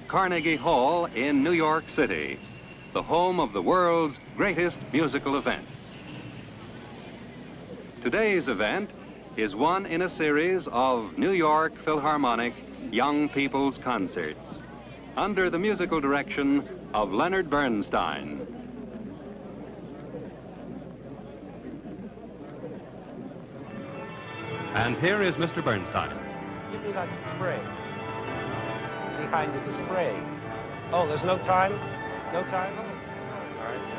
Carnegie Hall in New York City, the home of the world's greatest musical events. Today's event is one in a series of New York Philharmonic Young People's Concerts under the musical direction of Leonard Bernstein. And here is Mr. Bernstein. Give me that spray. Behind you, the spray. Oh, there's no time? No time? All right.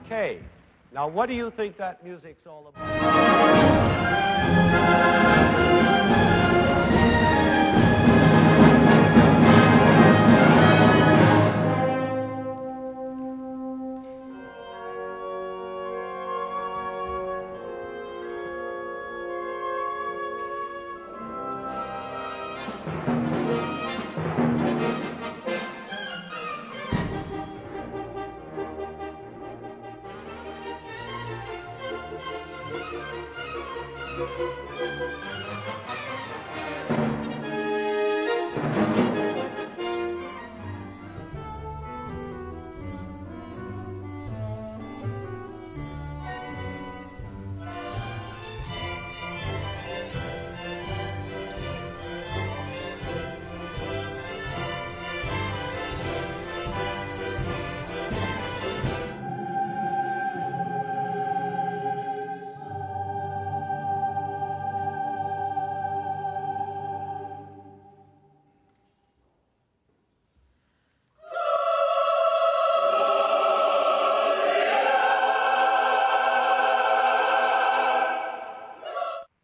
Okay. Now, what do you think that music's all about?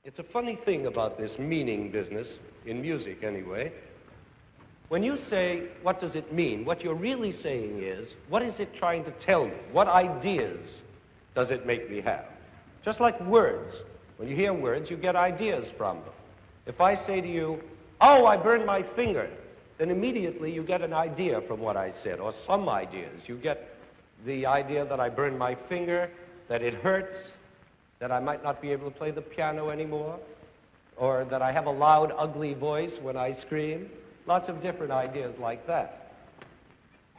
It's a funny thing about this meaning business, in music anyway. When you say, what does it mean? What you're really saying is, what is it trying to tell me? What ideas does it make me have? Just like words. When you hear words, you get ideas from them. If I say to you, oh, I burned my finger, then immediately you get an idea from what I said, or some ideas. You get the idea that I burned my finger, that it hurts, that I might not be able to play the piano anymore, or that I have a loud, ugly voice when I scream. Lots of different ideas like that.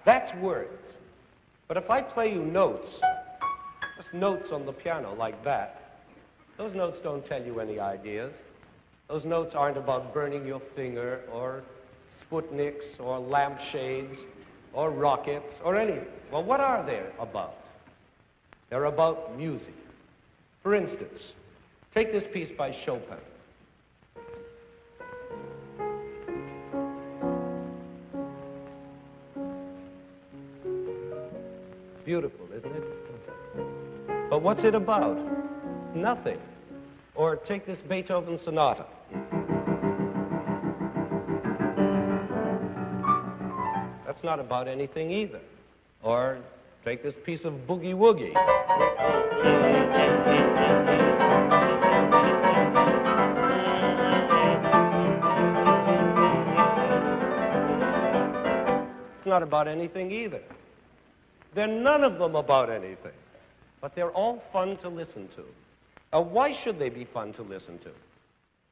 That's words. But if I play you notes, just notes on the piano like that, those notes don't tell you any ideas. Those notes aren't about burning your finger, or Sputniks, or lampshades, or rockets, or anything. Well, what are they about? They're about music. For instance, take this piece by Chopin. Beautiful, isn't it? But what's it about? Nothing. Or take this Beethoven sonata. That's not about anything either. Or take this piece of boogie woogie. It's not about anything either. They're none of them about anything. But they're all fun to listen to. Why should they be fun to listen to?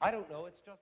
I don't know, it's just...